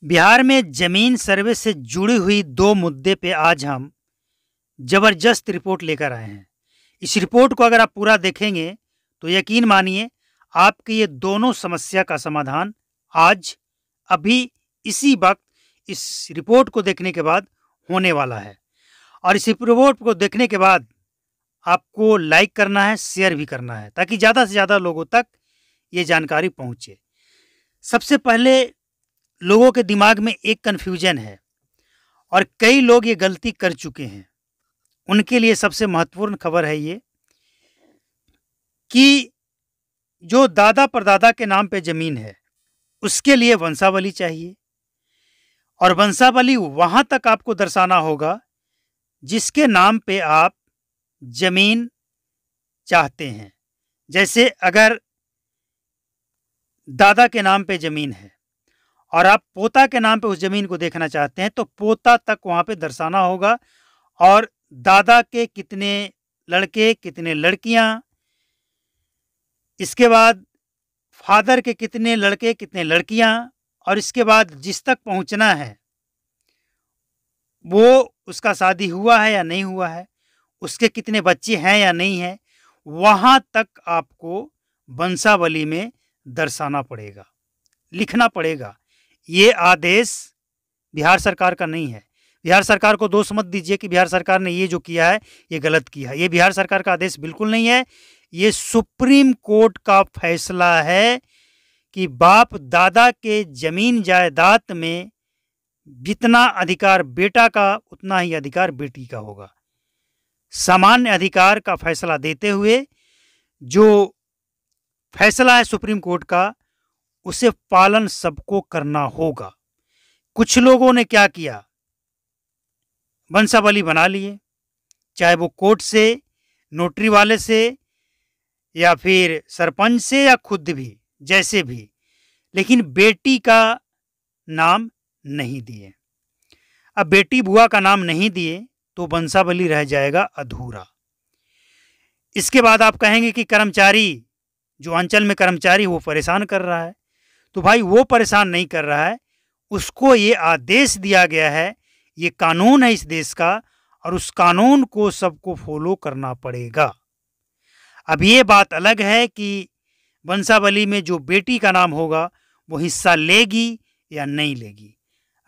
बिहार में जमीन सर्वे से जुड़ी हुई दो मुद्दे पे आज हम जबरदस्त रिपोर्ट लेकर आए हैं। इस रिपोर्ट को अगर आप पूरा देखेंगे तो यकीन मानिए आपकी ये दोनों समस्या का समाधान आज अभी इसी वक्त इस रिपोर्ट को देखने के बाद होने वाला है। और इस रिपोर्ट को देखने के बाद आपको लाइक करना है, शेयर भी करना है, ताकि ज़्यादा से ज़्यादा लोगों तक ये जानकारी पहुँचे। सबसे पहले लोगों के दिमाग में एक कन्फ्यूजन है और कई लोग ये गलती कर चुके हैं। उनके लिए सबसे महत्वपूर्ण खबर है ये कि जो दादा परदादा के नाम पे ज़मीन है उसके लिए वंशावली चाहिए, और वंशावली वहाँ तक आपको दर्शाना होगा जिसके नाम पे आप ज़मीन चाहते हैं। जैसे अगर दादा के नाम पे ज़मीन है और आप पोता के नाम पे उस ज़मीन को देखना चाहते हैं तो पोता तक वहाँ पे दर्शाना होगा, और दादा के कितने लड़के कितने लड़कियाँ, इसके बाद फादर के कितने लड़के कितने लड़कियाँ, और इसके बाद जिस तक पहुँचना है वो उसका शादी हुआ है या नहीं हुआ है, उसके कितने बच्चे हैं या नहीं हैं, वहाँ तक आपको वंशावली में दर्शाना पड़ेगा, लिखना पड़ेगा। ये आदेश बिहार सरकार का नहीं है। बिहार सरकार को दोष मत दीजिए कि बिहार सरकार ने ये जो किया है ये गलत किया है। ये बिहार सरकार का आदेश बिल्कुल नहीं है। ये सुप्रीम कोर्ट का फैसला है कि बाप दादा के जमीन जायदाद में जितना अधिकार बेटा का उतना ही अधिकार बेटी का होगा। सामान्य अधिकार का फैसला देते हुए जो फैसला है सुप्रीम कोर्ट का, उसे पालन सबको करना होगा। कुछ लोगों ने क्या किया, वंशावली बना लिए, चाहे वो कोर्ट से, नोटरी वाले से, या फिर सरपंच से, या खुद भी, जैसे भी, लेकिन बेटी का नाम नहीं दिए। अब बेटी बुआ का नाम नहीं दिए तो वंशावली रह जाएगा अधूरा। इसके बाद आप कहेंगे कि कर्मचारी, जो अंचल में कर्मचारी, वो परेशान कर रहा है। तो भाई वो परेशान नहीं कर रहा है, उसको ये आदेश दिया गया है, ये कानून है इस देश का, और उस कानून को सबको फॉलो करना पड़ेगा। अब ये बात अलग है कि वंशावली में जो बेटी का नाम होगा वो हिस्सा लेगी या नहीं लेगी।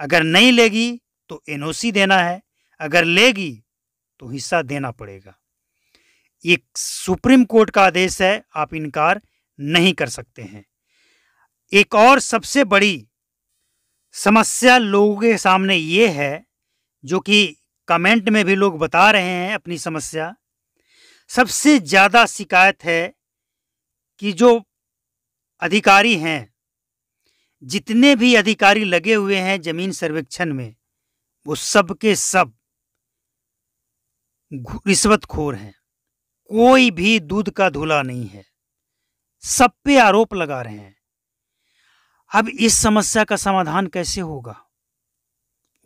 अगर नहीं लेगी तो एनओसी देना है, अगर लेगी तो हिस्सा देना पड़ेगा। ये सुप्रीम कोर्ट का आदेश है, आप इनकार नहीं कर सकते हैं। एक और सबसे बड़ी समस्या लोगों के सामने ये है, जो कि कमेंट में भी लोग बता रहे हैं अपनी समस्या। सबसे ज़्यादा शिकायत है कि जो अधिकारी हैं, जितने भी अधिकारी लगे हुए हैं ज़मीन सर्वेक्षण में, वो सब के सब रिश्वतखोर हैं। कोई भी दूध का धुला नहीं है, सब पे आरोप लगा रहे हैं। अब इस समस्या का समाधान कैसे होगा,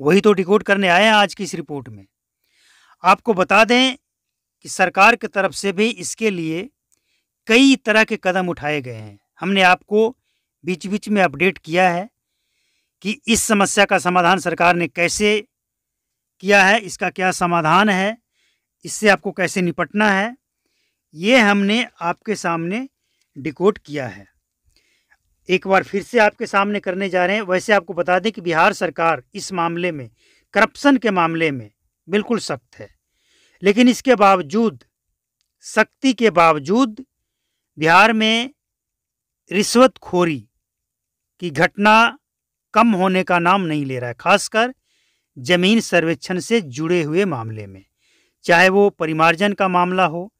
वही तो डिकोड करने आए हैं आज की इस रिपोर्ट में। आपको बता दें कि सरकार की तरफ से भी इसके लिए कई तरह के कदम उठाए गए हैं। हमने आपको बीच बीच में अपडेट किया है कि इस समस्या का समाधान सरकार ने कैसे किया है, इसका क्या समाधान है, इससे आपको कैसे निपटना है, ये हमने आपके सामने डिकोड किया है। एक बार फिर से आपके सामने करने जा रहे हैं। वैसे आपको बता दें कि बिहार सरकार इस मामले में, करप्शन के मामले में बिल्कुल सख्त है, लेकिन इसके बावजूद, सख्ती के बावजूद, बिहार में रिश्वतखोरी की घटना कम होने का नाम नहीं ले रहा है, खासकर जमीन सर्वेक्षण से जुड़े हुए मामले में। चाहे वो परिमार्जन का मामला हो,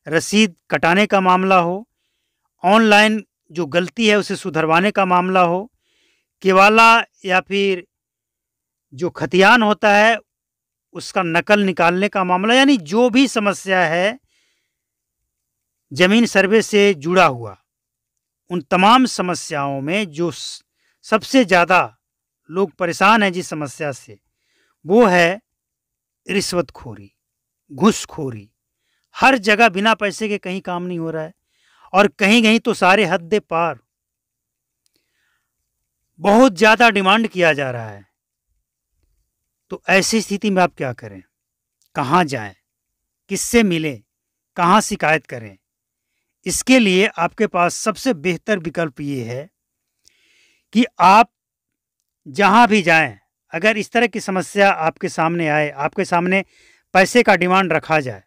रसीद कटाने का मामला हो, ऑनलाइन जो गलती है उसे सुधरवाने का मामला हो, केवाला या फिर जो खतियान होता है उसका नकल निकालने का मामला, यानी जो भी समस्या है जमीन सर्वे से जुड़ा हुआ, उन तमाम समस्याओं में जो सबसे ज़्यादा लोग परेशान हैं जिस समस्या से, वो है रिश्वतखोरी, घूसखोरी। हर जगह बिना पैसे के कहीं काम नहीं हो रहा है, और कहीं कहीं तो सारे हद पार। बहुत ज़्यादा डिमांड किया जा रहा है। तो ऐसी स्थिति में आप क्या करें? कहाँ जाएं? किससे मिलें? कहाँ शिकायत करें? इसके लिए आपके पास सबसे बेहतर विकल्प ये है कि आप जहाँ भी जाएं, अगर इस तरह की समस्या आपके सामने आए, आपके सामने पैसे का डिमांड रखा जाए,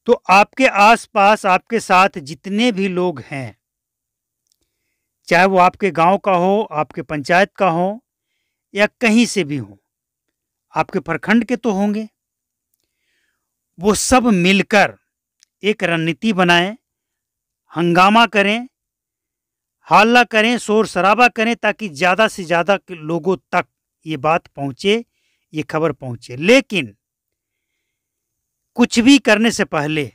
तो आपके आसपास आपके साथ जितने भी लोग हैं, चाहे वो आपके गांव का हो, आपके पंचायत का हो या कहीं से भी हो, आपके प्रखंड के तो होंगे, वो सब मिलकर एक रणनीति बनाएं, हंगामा करें, हल्ला करें, शोर शराबा करें, ताकि ज़्यादा से ज़्यादा लोगों तक ये बात पहुंचे, ये खबर पहुंचे। लेकिन कुछ भी करने से पहले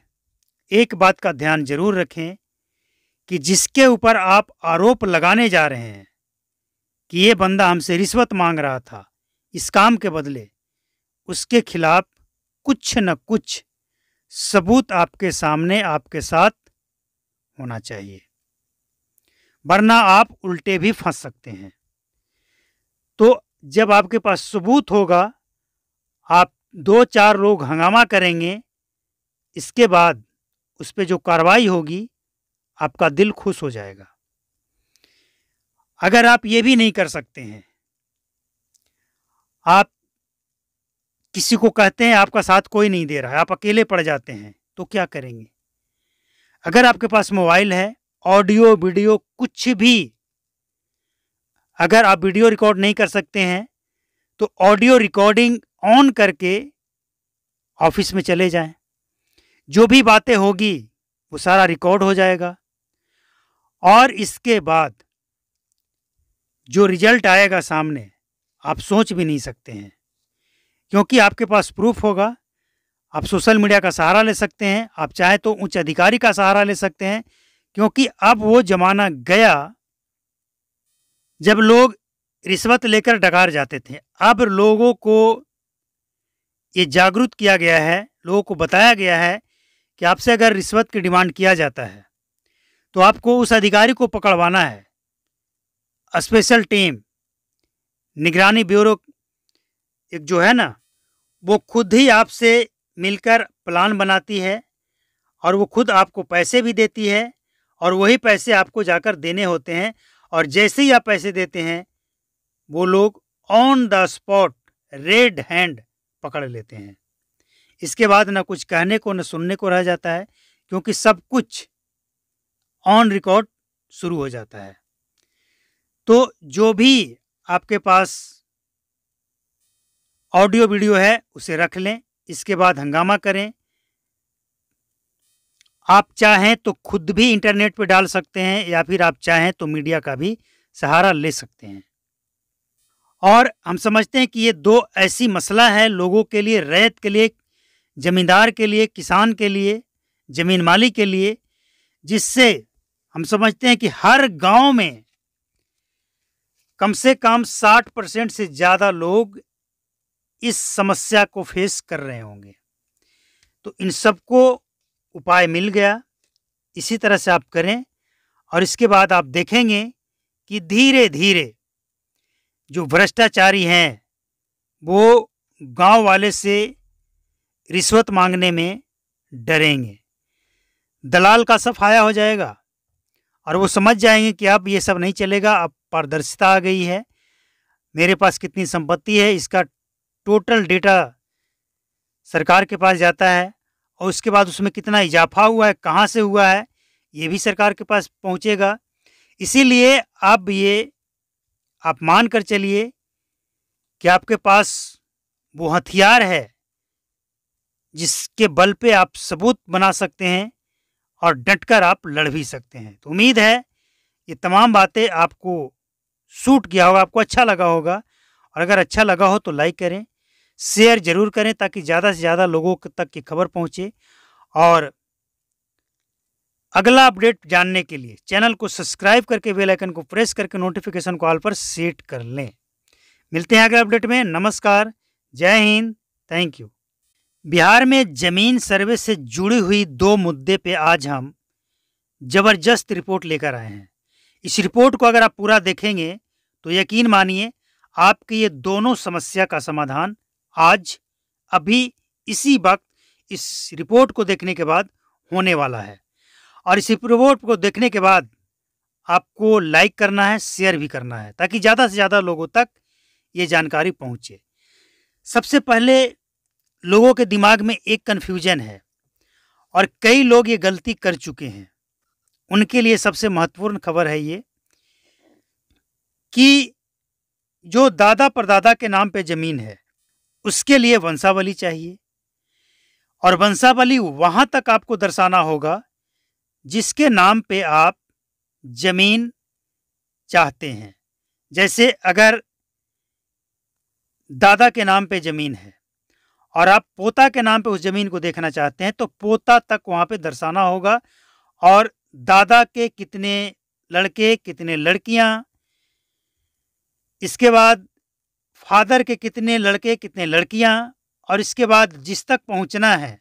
एक बात का ध्यान जरूर रखें कि जिसके ऊपर आप आरोप लगाने जा रहे हैं कि ये बंदा हमसे रिश्वत मांग रहा था इस काम के बदले, उसके खिलाफ कुछ न कुछ सबूत आपके सामने, आपके साथ होना चाहिए, वरना आप उल्टे भी फंस सकते हैं। तो जब आपके पास सबूत होगा, आप 2-4 लोग हंगामा करेंगे, इसके बाद उस पर जो कार्रवाई होगी, आपका दिल खुश हो जाएगा। अगर आप ये भी नहीं कर सकते हैं, आप किसी को कहते हैं आपका साथ कोई नहीं दे रहा है, आप अकेले पड़ जाते हैं, तो क्या करेंगे? अगर आपके पास मोबाइल है, ऑडियो वीडियो कुछ भी, अगर आप वीडियो रिकॉर्ड नहीं कर सकते हैं तो ऑडियो रिकॉर्डिंग ऑन करके ऑफिस में चले जाएं। जो भी बातें होगी वो सारा रिकॉर्ड हो जाएगा, और इसके बाद जो रिजल्ट आएगा सामने, आप सोच भी नहीं सकते हैं, क्योंकि आपके पास प्रूफ होगा। आप सोशल मीडिया का सहारा ले सकते हैं, आप चाहे तो उच्च अधिकारी का सहारा ले सकते हैं, क्योंकि अब वो जमाना गया जब लोग रिश्वत लेकर डकार जाते थे। अब लोगों को ये जागरूक किया गया है, लोगों को बताया गया है कि आपसे अगर रिश्वत की डिमांड किया जाता है तो आपको उस अधिकारी को पकड़वाना है। स्पेशल टीम, निगरानी ब्यूरो एक जो है ना, वो खुद ही आपसे मिलकर प्लान बनाती है, और वो खुद आपको पैसे भी देती है, और वही पैसे आपको जाकर देने होते हैं। और जैसे ही आप पैसे देते हैं, वो लोग on the spot red hand पकड़ लेते हैं। इसके बाद ना कुछ कहने को न सुनने को रह जाता है, क्योंकि सब कुछ ऑन रिकॉर्ड शुरू हो जाता है। तो जो भी आपके पास ऑडियो वीडियो है उसे रख लें, इसके बाद हंगामा करें। आप चाहें तो खुद भी इंटरनेट पर डाल सकते हैं, या फिर आप चाहें तो मीडिया का भी सहारा ले सकते हैं। और हम समझते हैं कि ये दो ऐसी मसला है लोगों के लिए, रैयत के लिए, जमींदार के लिए, किसान के लिए, जमीन मालिक के लिए, जिससे हम समझते हैं कि हर गांव में कम से कम 60% से ज़्यादा लोग इस समस्या को फेस कर रहे होंगे। तो इन सबको उपाय मिल गया, इसी तरह से आप करें, और इसके बाद आप देखेंगे कि धीरे धीरे जो भ्रष्टाचारी हैं वो गांव वाले से रिश्वत मांगने में डरेंगे। दलाल का सफाया हो जाएगा, और वो समझ जाएंगे कि अब ये सब नहीं चलेगा, अब पारदर्शिता आ गई है, मेरे पास कितनी संपत्ति है इसका टोटल डेटा सरकार के पास जाता है, और उसके बाद उसमें कितना इजाफा हुआ है, कहाँ से हुआ है, ये भी सरकार के पास पहुँचेगा। इसीलिए अब ये आप मान कर चलिए कि आपके पास वो हथियार है जिसके बल पे आप सबूत बना सकते हैं, और डटकर आप लड़ भी सकते हैं। तो उम्मीद है ये तमाम बातें आपको सूट किया होगा, आपको अच्छा लगा होगा, और अगर अच्छा लगा हो तो लाइक करें, शेयर जरूर करें, ताकि ज़्यादा से ज़्यादा लोगों तक की खबर पहुँचे। और अगला अपडेट जानने के लिए चैनल को सब्सक्राइब करके बेल आइकन को प्रेस करके नोटिफिकेशन को ऑल पर सेट कर लें। मिलते हैं अगले अपडेट में। नमस्कार, जय हिंद, थैंक यू। बिहार में जमीन सर्वे से जुड़ी हुई 2 मुद्दे पे आज हम जबरदस्त रिपोर्ट लेकर आए हैं। इस रिपोर्ट को अगर आप पूरा देखेंगे तो यकीन मानिए आपकी ये दोनों समस्या का समाधान आज अभी इसी वक्त इस रिपोर्ट को देखने के बाद होने वाला है। और इस रिपोर्ट को देखने के बाद आपको लाइक करना है, शेयर भी करना है, ताकि ज़्यादा से ज़्यादा लोगों तक ये जानकारी पहुँचे। सबसे पहले लोगों के दिमाग में एक कन्फ्यूजन है और कई लोग ये गलती कर चुके हैं। उनके लिए सबसे महत्वपूर्ण खबर है ये कि जो दादा परदादा के नाम पे ज़मीन है उसके लिए वंशावली चाहिए, और वंशावली वहाँ तक आपको दर्शाना होगा जिसके नाम पे आप ज़मीन चाहते हैं। जैसे अगर दादा के नाम पे ज़मीन है और आप पोता के नाम पे उस ज़मीन को देखना चाहते हैं तो पोता तक वहाँ पे दर्शाना होगा, और दादा के कितने लड़के कितने लड़कियाँ, इसके बाद फादर के कितने लड़के कितने लड़कियाँ, और इसके बाद जिस तक पहुँचना है